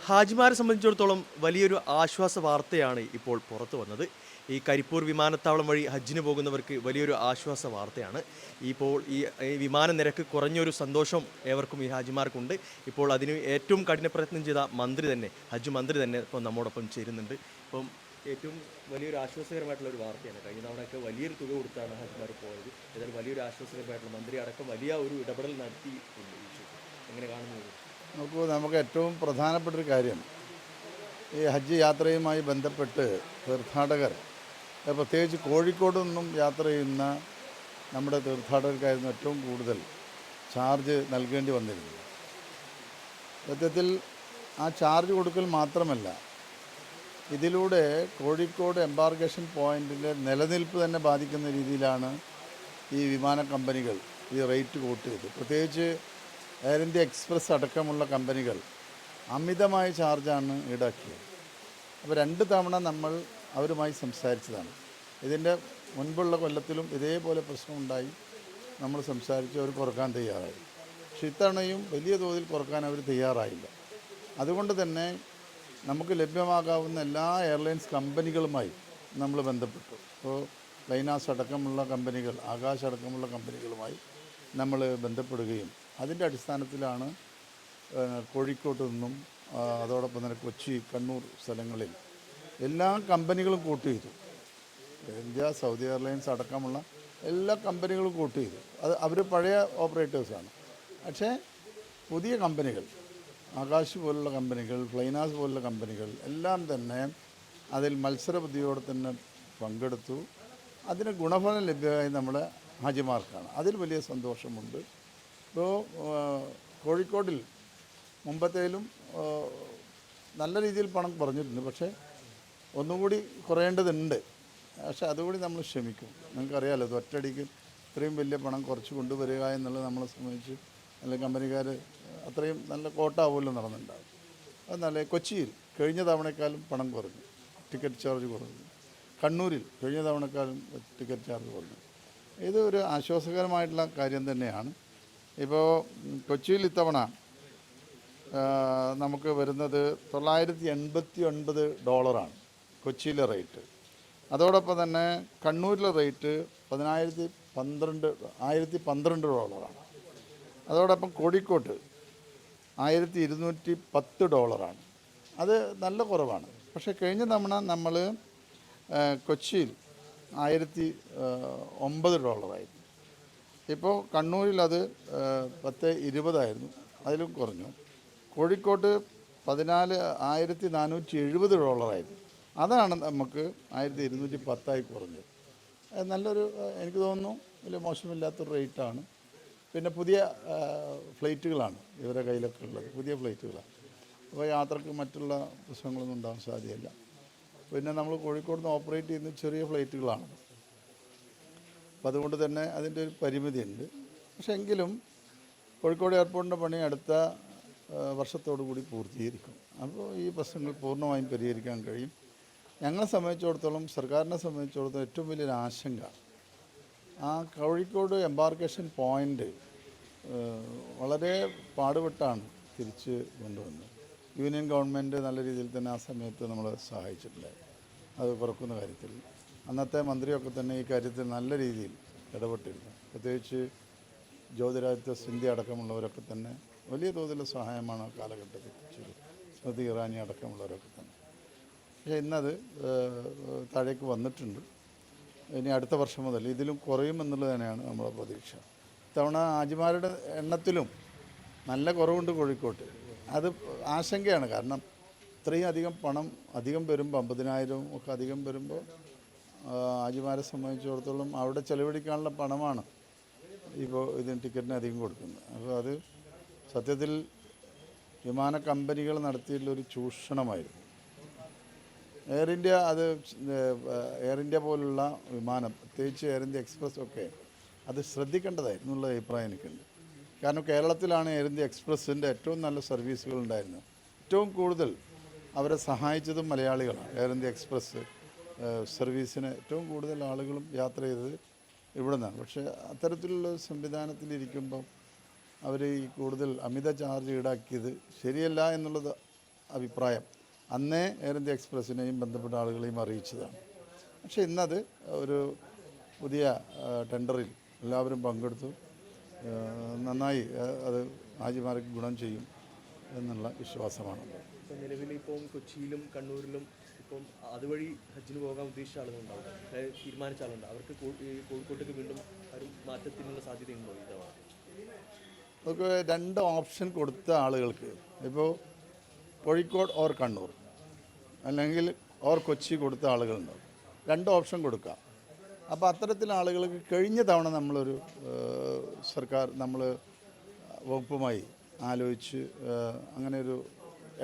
ഹാജിമാരെ സംബന്ധിച്ചിടത്തോളം വലിയൊരു ആശ്വാസ വാർത്തയാണ് ഇപ്പോൾ പുറത്തു വന്നത്. ഈ കരിപ്പൂർ വിമാനത്താവളം വഴി ഹജ്ജിന് പോകുന്നവർക്ക് വലിയൊരു ആശ്വാസ വാർത്തയാണ്. ഇപ്പോൾ ഈ വിമാന നിരക്ക് കുറഞ്ഞൊരു സന്തോഷം ഏവർക്കും ഈ ഹാജിമാർക്കുണ്ട്. ഇപ്പോൾ അതിന് ഏറ്റവും കഠിന പ്രയത്നം ചെയ്ത മന്ത്രി തന്നെ, ഹജ്ജ് മന്ത്രി തന്നെ ഇപ്പോൾ നമ്മോടൊപ്പം ചേരുന്നുണ്ട്. ഇപ്പം ഏറ്റവും വലിയൊരു ആശ്വാസകരമായിട്ടുള്ള ഒരു വാർത്തയാണ്. കഴിഞ്ഞ തവണയൊക്കെ വലിയൊരു തുക കൊടുത്താണ് ഹാജിമാർ പോയത്. ഏതായാലും വലിയൊരു ആശ്വാസകരമായിട്ടുള്ള മന്ത്രി അടക്കം വലിയ ഒരു ഇടപെടൽ നടത്തിയിട്ടുണ്ട് ഈ വിഷയത്തിൽ. എങ്ങനെ കാണുന്നു? നമുക്ക് ഏറ്റവും പ്രധാനപ്പെട്ടൊരു കാര്യം ഈ ഹജ്ജ് യാത്രയുമായി ബന്ധപ്പെട്ട് തീർത്ഥാടകർ പ്രത്യേകിച്ച് കോഴിക്കോട് നിന്നും യാത്ര ചെയ്യുന്ന നമ്മുടെ തീർത്ഥാടകർക്കായിരുന്നു ഏറ്റവും കൂടുതൽ ചാർജ് നൽകേണ്ടി വന്നിരുന്നത്. സത്യത്തിൽ ആ ചാർജ് കൊടുക്കൽ മാത്രമല്ല, ഇതിലൂടെ കോഴിക്കോട് എംബാർക്കേഷൻ പോയിൻറ്റിലെ നിലനിൽപ്പ് തന്നെ ബാധിക്കുന്ന രീതിയിലാണ് ഈ വിമാന കമ്പനികൾ ഈ റേറ്റ് കൂട്ട് ചെയ്തത്. പ്രത്യേകിച്ച് എയർ ഇന്ത്യ എക്സ്പ്രസ് അടക്കമുള്ള കമ്പനികൾ അമിതമായ ചാർജാണ് ഈടാക്കിയത്. അപ്പോൾ 2 തവണ നമ്മൾ അവരുമായി സംസാരിച്ചതാണ്. ഇതിൻ്റെ മുൻപുള്ള കൊല്ലത്തിലും ഇതേപോലെ പ്രശ്നമുണ്ടായി. നമ്മൾ സംസാരിച്ച് അവർ കുറക്കാൻ തയ്യാറായി. പക്ഷെ ഇത്തവണയും വലിയ തോതിൽ കുറക്കാൻ അവർ തയ്യാറായില്ല. അതുകൊണ്ട് തന്നെ നമുക്ക് ലഭ്യമാകാവുന്ന എല്ലാ എയർലൈൻസ് കമ്പനികളുമായി നമ്മൾ ബന്ധപ്പെട്ടു. ഇപ്പോൾ ലൈനാസ് അടക്കമുള്ള കമ്പനികൾ, ആകാശ് അടക്കമുള്ള കമ്പനികളുമായി നമ്മൾ ബന്ധപ്പെടുകയും അതിൻ്റെ അടിസ്ഥാനത്തിലാണ് കോഴിക്കോട്ട് നിന്നും അതോടൊപ്പം തന്നെ കൊച്ചി, കണ്ണൂർ സ്ഥലങ്ങളിൽ എല്ലാ കമ്പനികളും കൂട്ട് ചെയ്തു. ഇന്ത്യ, സൗദി എയർലൈൻസ് അടക്കമുള്ള എല്ലാ കമ്പനികളും കൂട്ട് ചെയ്തു. അത് അവർ പഴയ ഓപ്പറേറ്റേഴ്സാണ്. പക്ഷേ പുതിയ കമ്പനികൾ, ആകാശ് പോലുള്ള കമ്പനികൾ, ഫ്ലൈനാസ് പോലുള്ള കമ്പനികൾ എല്ലാം തന്നെ അതിൽ മത്സരബുദ്ധിയോടെ തന്നെ പങ്കെടുത്തു. അതിന് ഗുണഫലം ലഭ്യമായി നമ്മുടെ ഹാജിമാർക്കാണ്. അതിൽ വലിയ സന്തോഷമുണ്ട്. ഇപ്പോൾ കോഴിക്കോടിൽ മുമ്പത്തേലും നല്ല രീതിയിൽ പണം കുറഞ്ഞിട്ടുണ്ട്. പക്ഷേ ഒന്നുകൂടി കുറയേണ്ടതുണ്ട്. പക്ഷേ അതുകൂടി നമ്മൾ ശ്രമിക്കും. നിങ്ങൾക്കറിയാമല്ലോ, ഇത് ഒറ്റയടിക്ക് ഇത്രയും വലിയ പണം കുറച്ച് കൊണ്ടുവരിക എന്നുള്ളത് നമ്മളെ സംബന്ധിച്ച് അല്ലെങ്കിൽ കമ്പനിക്കാർ അത്രയും നല്ല കോട്ടാവുമല്ലോ നടന്നിട്ടുണ്ടാകും. അത് നല്ല കൊച്ചിയിൽ കഴിഞ്ഞ തവണക്കാളും പണം കുറഞ്ഞു, ടിക്കറ്റ് ചാർജ് കുറഞ്ഞു. കണ്ണൂരിൽ കഴിഞ്ഞ തവണക്കാളും ടിക്കറ്റ് ചാർജ് കുറഞ്ഞു. ഇത് ഒരു ആശ്വാസകരമായിട്ടുള്ള കാര്യം തന്നെയാണ്. ഇപ്പോൾ കൊച്ചിയിൽ ഇത്തവണ നമുക്ക് വരുന്നത് $989 കൊച്ചിയിലെ റേറ്റ്. അതോടൊപ്പം തന്നെ കണ്ണൂരിലെ റേറ്റ് $1012. അതോടൊപ്പം കോഴിക്കോട്ട് $1210. അത് നല്ല കുറവാണ്. പക്ഷേ കഴിഞ്ഞ തവണ നമ്മൾ കൊച്ചിയിൽ $1009. ഇപ്പോൾ കണ്ണൂരിൽ അത് 1020 അതിലും കുറഞ്ഞു. കോഴിക്കോട്ട് $1470. അതാണ് നമുക്ക് 1210 കുറഞ്ഞത്. നല്ലൊരു, എനിക്ക് തോന്നുന്നു വലിയ മോശമില്ലാത്തൊരു റേറ്റാണ്. പിന്നെ പുതിയ ഫ്ലൈറ്റുകളാണ് ഇവരുടെ കയ്യിലൊക്കെ ഉള്ളത്, പുതിയ ഫ്ലൈറ്റുകളാണ്. അപ്പോൾ യാത്രക്ക് മറ്റുള്ള പ്രശ്നങ്ങളൊന്നും ഉണ്ടാകാൻ സാധ്യതയില്ല. പിന്നെ നമ്മൾ കോഴിക്കോട് നിന്ന് ഓപ്പറേറ്റ് ചെയ്യുന്ന ചെറിയ ഫ്ലൈറ്റുകളാണ്. അപ്പോൾ അതുകൊണ്ട് തന്നെ അതിൻ്റെ ഒരു പരിമിതിയുണ്ട്. പക്ഷേ എങ്കിലും കോഴിക്കോട് എയർപോർട്ടിൻ്റെ പണി അടുത്ത വർഷത്തോടു കൂടി പൂർത്തീകരിക്കും. അപ്പോൾ ഈ പ്രശ്നങ്ങൾ പൂർണ്ണമായും പരിഹരിക്കാൻ കഴിയും. ഞങ്ങളെ സംബന്ധിച്ചിടത്തോളം, സർക്കാരിനെ സംബന്ധിച്ചിടത്തോളം ഏറ്റവും വലിയൊരു ആശങ്ക ആ കോഴിക്കോട് എംബാർക്കേഷൻ പോയിൻ്റ് വളരെ പാടുപെട്ടാണ് തിരിച്ച് കൊണ്ടുവന്നത്. യൂണിയൻ ഗവൺമെൻറ് നല്ല രീതിയിൽ തന്നെ ആ സമയത്ത് നമ്മളെ സഹായിച്ചിട്ടുണ്ടായി അത് കുറക്കുന്ന കാര്യത്തിൽ. അന്നത്തെ മന്ത്രിയൊക്കെ തന്നെ ഈ കാര്യത്തിൽ നല്ല രീതിയിൽ ഇടപെട്ടിരുന്നു. പ്രത്യേകിച്ച് ജ്യോതിരാദിത്യ സിന്ധ്യ അടക്കമുള്ളവരൊക്കെ തന്നെ വലിയ തോതിലുള്ള സഹായമാണ് ആ കാലഘട്ടത്തിൽ ചെയ്തത്. സ്മൃതി ഇറാനി അടക്കമുള്ളവരൊക്കെ തന്നെ. പക്ഷേ ഇന്നത് താഴേക്ക് വന്നിട്ടുണ്ട്. ഇനി അടുത്ത വർഷം മുതൽ ഇതിലും കുറയുമെന്നുള്ളത് തന്നെയാണ് നമ്മുടെ പ്രതീക്ഷ. ഇത്തവണ ഹാജിമാരുടെ എണ്ണത്തിലും നല്ല കുറവുണ്ട് കോഴിക്കോട്ട്. അത് ആശങ്കയാണ്. കാരണം ഇത്രയും അധികം പണം അധികം വരുമ്പോൾ, 50,000 ഒക്കെ അധികം വരുമ്പോൾ ഹാജിമാരെ സംബന്ധിച്ചിടത്തോളം അവിടെ ചെലവഴിക്കാനുള്ള പണമാണ് ഇപ്പോൾ ഇതിന് ടിക്കറ്റിന് അധികം കൊടുക്കുന്നത്. അപ്പോൾ അത് സത്യത്തിൽ വിമാന കമ്പനികൾ നടത്തിയിട്ടുള്ളൊരു ചൂഷണമായിരുന്നു. എയർ ഇന്ത്യ എയർ ഇന്ത്യ പോലുള്ള വിമാനം, പ്രത്യേകിച്ച് എയർ ഇന്ത്യ എക്സ്പ്രസ് ഒക്കെ അത് ശ്രദ്ധിക്കേണ്ടതായിരുന്നു എന്നുള്ള അഭിപ്രായം എനിക്കുണ്ട്. കാരണം കേരളത്തിലാണ് എയർ ഇന്ത്യ എക്സ്പ്രസിൻ്റെ ഏറ്റവും നല്ല സർവീസുകൾ ഉണ്ടായിരുന്നത്. ഏറ്റവും കൂടുതൽ അവരെ സഹായിച്ചതും മലയാളികളാണ്. എയർ ഇന്ത്യ എക്സ്പ്രസ് സർവീസിന് ഏറ്റവും കൂടുതൽ ആളുകളും യാത്ര ചെയ്തത് ഇവിടെ നിന്നാണ്. പക്ഷേ അത്തരത്തിലുള്ള സംവിധാനത്തിലിരിക്കുമ്പം അവർ ഈ കൂടുതൽ അമിത ചാർജ് ഈടാക്കിയത് ശരിയല്ല എന്നുള്ളത് അഭിപ്രായം അന്നേ എയർ ഇന്ത്യ എക്സ്പ്രസിനെയും ബന്ധപ്പെട്ട ആളുകളെയും അറിയിച്ചതാണ്. പക്ഷേ ഇന്നത് ഒരു പുതിയ ടെൻഡറിൽ എല്ലാവരും പങ്കെടുത്തു. നന്നായി അത് ഹാജിമാർക്ക് ഗുണം ചെയ്യും എന്നുള്ള വിശ്വാസമാണുള്ളത്. ഇപ്പം നിലവിൽ ഇപ്പം കൊച്ചിയിലും കണ്ണൂരിലും ഇപ്പം അതുവഴി ഹജ്ജിന് പോകാൻ ഉദ്ദേശിച്ച ആളുകളുണ്ടാവും, അതായത് തീരുമാനിച്ച ആളുണ്ട്. അവർക്ക് ഈ കോഴിക്കോട്ടേക്ക് വീണ്ടും ഒരു മാറ്റത്തിനുള്ള സാധ്യതയുണ്ടോ ഈ തവണ? നമുക്ക് 2 ഓപ്ഷൻ കൊടുത്ത ആളുകൾക്ക്, ഇപ്പോൾ കോഴിക്കോട് ഓർ കണ്ണൂർ അല്ലെങ്കിൽ ഓർ കൊച്ചി കൊടുത്ത ആളുകളുണ്ടാവും. 2 ഓപ്ഷൻ കൊടുക്കാം. അപ്പോൾ അത്തരത്തിലുള്ള ആളുകൾക്ക് കഴിഞ്ഞ തവണ നമ്മളൊരു നമ്മൾ വകുപ്പുമായി ആലോചിച്ച് അങ്ങനെ ഒരു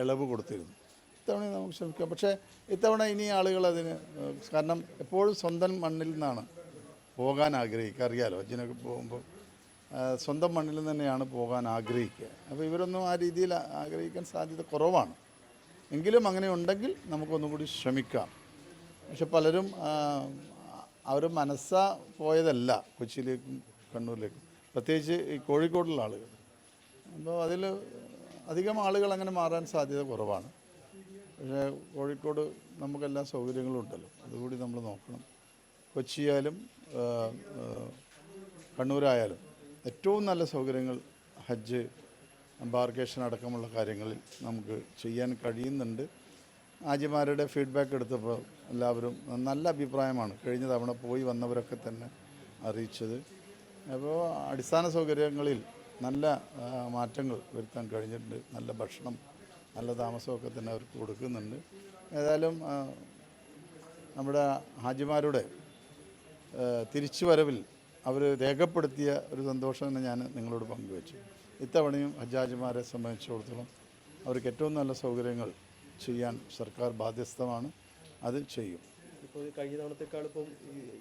ഇളവ് കൊടുത്തിരുന്നു. ഇത്തവണ നമുക്ക് ശ്രമിക്കാം. പക്ഷേ ഇത്തവണ ഇനി ആളുകൾ അതിന്, കാരണം എപ്പോഴും സ്വന്തം മണ്ണിൽ നിന്നാണ് പോകാൻ ആഗ്രഹിക്കുക. അറിയാലോ, ഹജ്ജിനൊക്കെ പോകുമ്പോൾ സ്വന്തം മണ്ണിൽ തന്നെയാണ് പോകാൻ ആഗ്രഹിക്കുക. അപ്പോൾ ഇവരൊന്നും ആ രീതിയിൽ ആഗ്രഹിക്കാൻ സാധ്യത കുറവാണ്. എങ്കിലും അങ്ങനെ ഉണ്ടെങ്കിൽ നമുക്കൊന്നും കൂടി ശ്രമിക്കാം. പക്ഷെ പലരും അവർ മനസ്സാ പോയതല്ല കൊച്ചിയിലേക്കും കണ്ണൂരിലേക്കും, പ്രത്യേകിച്ച് ഈ കോഴിക്കോടുള്ള ആളുകൾ. അപ്പോൾ അതിൽ അധികം ആളുകൾ അങ്ങനെ മാറാൻ സാധ്യത കുറവാണ്. പക്ഷേ കോഴിക്കോട് നമുക്കെല്ലാ സൗകര്യങ്ങളും ഉണ്ടല്ലോ, അതുകൂടി നമ്മൾ നോക്കണം. കൊച്ചിയായാലും കണ്ണൂരായാലും ഏറ്റവും നല്ല സൗകര്യങ്ങൾ ഹജ്ജ് എംബാർക്കേഷൻ അടക്കമുള്ള കാര്യങ്ങളിൽ നമുക്ക് ചെയ്യാൻ കഴിയുന്നുണ്ട്. ഹാജിമാരുടെ ഫീഡ്ബാക്ക് എടുത്തപ്പോൾ എല്ലാവരും നല്ല അഭിപ്രായമാണ് കഴിഞ്ഞ തവണ പോയി വന്നവരൊക്കെ തന്നെ അറിയിച്ചത്. അപ്പോൾ അടിസ്ഥാന സൗകര്യങ്ങളിൽ നല്ല മാറ്റങ്ങൾ വരുത്താൻ കഴിഞ്ഞിട്ടുണ്ട്. നല്ല ഭക്ഷണം, നല്ല താമസമൊക്കെ തന്നെ അവർക്ക് കൊടുക്കുന്നുണ്ട്. ഏതായാലും നമ്മുടെ ഹാജിമാരുടെ തിരിച്ചുവരവിൽ അവർ രേഖപ്പെടുത്തിയ ഒരു സന്തോഷം തന്നെ ഞാൻ നിങ്ങളോട് പങ്കുവച്ചു. ഇത്തവണയും ഹജ്ജാജിമാരെ സംബന്ധിച്ചിടത്തോളം അവർക്ക് ഏറ്റവും നല്ല സൗകര്യങ്ങൾ ചെയ്യാൻ സർക്കാർ ബാധ്യസ്ഥമാണ്. അത് ചെയ്യും. ഇപ്പോൾ കഴിഞ്ഞ തവണത്തേക്കാൾ ഇപ്പം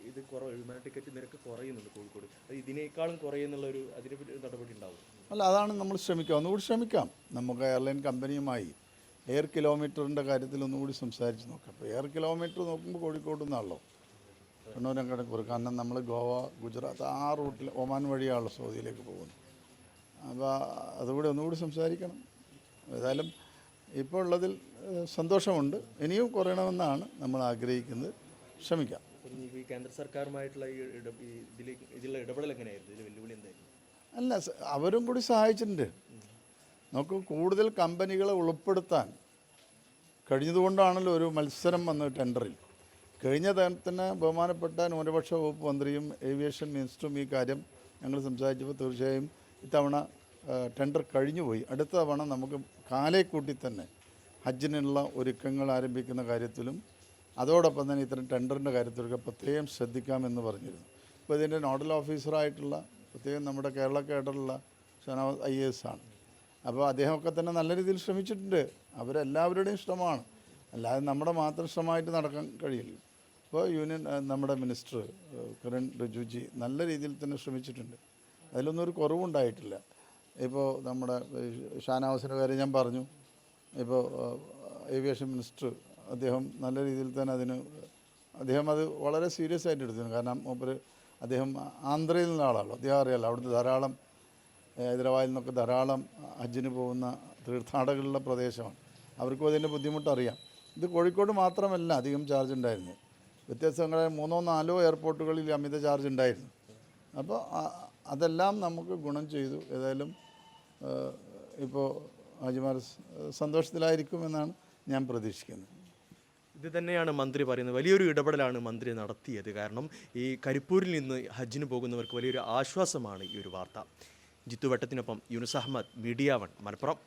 ഇത് വിമാന ടിക്കറ്റ് നിരക്ക് കുറയുന്നുണ്ട് കോഴിക്കോട്. ഇതിനേക്കാളും കുറയുന്നുള്ളൊരു അതിനെപ്പറ്റി നടപടി ഉണ്ടാവും? അല്ല, അതാണ് നമ്മൾ ശ്രമിക്കുക. ഒന്നുകൂടി ശ്രമിക്കാം. നമുക്ക് എയർലൈൻ കമ്പനിയുമായി എയർ കിലോമീറ്ററിൻ്റെ കാര്യത്തിൽ ഒന്നുകൂടി സംസാരിച്ച് നോക്കാം. അപ്പോൾ എയർ കിലോമീറ്റർ നോക്കുമ്പോൾ കോഴിക്കോട് നിന്നാണല്ലോ കണ്ണൂരങ്ങടെ കുറവ്. കാരണം നമ്മൾ ഗോവ, ഗുജറാത്ത് ആ റൂട്ടിൽ ഒമാൻ വഴിയാണല്ലോ സൗദിയിലേക്ക് പോകുന്നത്. അപ്പോൾ അതുകൂടി ഒന്നുകൂടി സംസാരിക്കണം. ഏതായാലും ഇപ്പോൾ ഉള്ളതിൽ സന്തോഷമുണ്ട്. ഇനിയും കുറയണമെന്നാണ് നമ്മൾ ആഗ്രഹിക്കുന്നത്. ശ്രമിക്കാം. ഈ കേന്ദ്ര സർക്കാരുമായിട്ടുള്ള ഇതിലുള്ള ഇടപെടൽ എങ്ങനെയായിരുന്നു? ഇതിൽ വെല്ലുവിളി എന്തായിരുന്നു? അല്ല, അവരും കൂടി സഹായിച്ചിട്ടുണ്ട്. നമുക്ക് കൂടുതൽ കമ്പനികളെ ഉൾപ്പെടുത്താൻ കഴിഞ്ഞതുകൊണ്ടാണല്ലോ ഒരു മത്സരം വന്നത് ടെൻഡറിൽ. കഴിഞ്ഞ തന്നെ ബഹുമാനപ്പെട്ട ന്യൂനപക്ഷ വകുപ്പ് മന്ത്രിയും ഏവിയേഷൻ മിനിസ്റ്ററും ഈ കാര്യം ഞങ്ങൾ സംസാരിച്ചപ്പോൾ തീർച്ചയായും ഇത്തവണ ടെൻഡർ കഴിഞ്ഞുപോയി. അടുത്ത തവണ നമുക്ക് കാലേക്കൂട്ടി തന്നെ ഹജ്ജിനുള്ള ഒരുക്കങ്ങൾ ആരംഭിക്കുന്ന കാര്യത്തിലും അതോടൊപ്പം തന്നെ ഇത്തരം ടെൻഡറിൻ്റെ കാര്യത്തിലൊക്കെ പ്രത്യേകം ശ്രദ്ധിക്കാമെന്ന് പറഞ്ഞിരുന്നു. ഇപ്പോൾ ഇതിൻ്റെ നോഡൽ ഓഫീസറായിട്ടുള്ള പ്രത്യേകം നമ്മുടെ കേരള കേഡറിലുള്ള ഷനാസ് IAS ആണ്. അപ്പോൾ അദ്ദേഹമൊക്കെ തന്നെ നല്ല രീതിയിൽ ശ്രമിച്ചിട്ടുണ്ട്. അവരെല്ലാവരുടെയും ശ്രമമാണ്, അല്ലാതെ നമ്മുടെ മാത്രം ശ്രമമായിട്ട് നടക്കാൻ കഴിയില്ല. ഇപ്പോൾ നമ്മുടെ മിനിസ്റ്റർ കിരൺ റിജിജു നല്ല രീതിയിൽ തന്നെ ശ്രമിച്ചിട്ടുണ്ട്. അതിലൊന്നും ഒരു കുറവുണ്ടായിട്ടില്ല. ഇപ്പോൾ നമ്മുടെ ഷാനവാസിൻ്റെ കാര്യം ഞാൻ പറഞ്ഞു. ഇപ്പോൾ ഏവിയേഷൻ മിനിസ്റ്റർ അദ്ദേഹം നല്ല രീതിയിൽ തന്നെ അദ്ദേഹം അത് വളരെ സീരിയസ് ആയിട്ട് എടുത്തിരുന്നു. കാരണം അദ്ദേഹം ആന്ധ്രയിൽ നിന്നുള്ള ആളാണല്ലോ, അദ്ദേഹം അറിയാമല്ലോ. അവിടുത്തെ ധാരാളം ഹൈദരാബാദിൽ നിന്നൊക്കെ ധാരാളം ഹജ്ജിന് പോകുന്ന തീർത്ഥാടകരുടെ പ്രദേശമാണ്. അവർക്കും അതിൻ്റെ ബുദ്ധിമുട്ടറിയാം. ഇത് കോഴിക്കോട് മാത്രമല്ല അധികം ചാർജ് ഉണ്ടായിരുന്നു. വ്യത്യസ്തങ്ങളായ 3-4 എയർപോർട്ടുകളിൽ അമിത ചാർജ് ഉണ്ടായിരുന്നു. അപ്പോൾ അതെല്ലാം നമുക്ക് ഗുണം ചെയ്തു. ഏതായാലും ഇപ്പോൾ ഹാജിമാർ സന്തോഷത്തിലായിരിക്കുമെന്നാണ് ഞാൻ പ്രതീക്ഷിക്കുന്നത്. ഇത് തന്നെയാണ് മന്ത്രി പറയുന്നത്. വലിയൊരു ഇടപെടലാണ് മന്ത്രി നടത്തിയത്. കാരണം ഈ കരിപ്പൂരിൽ നിന്ന് ഹജ്ജിന് പോകുന്നവർക്ക് വലിയൊരു ആശ്വാസമാണ് ഈ ഒരു വാർത്ത. ജിത്തു വെട്ടത്തിനൊപ്പം യൂനുസ് അഹമ്മദ്, മീഡിയ 1, മലപ്പുറം.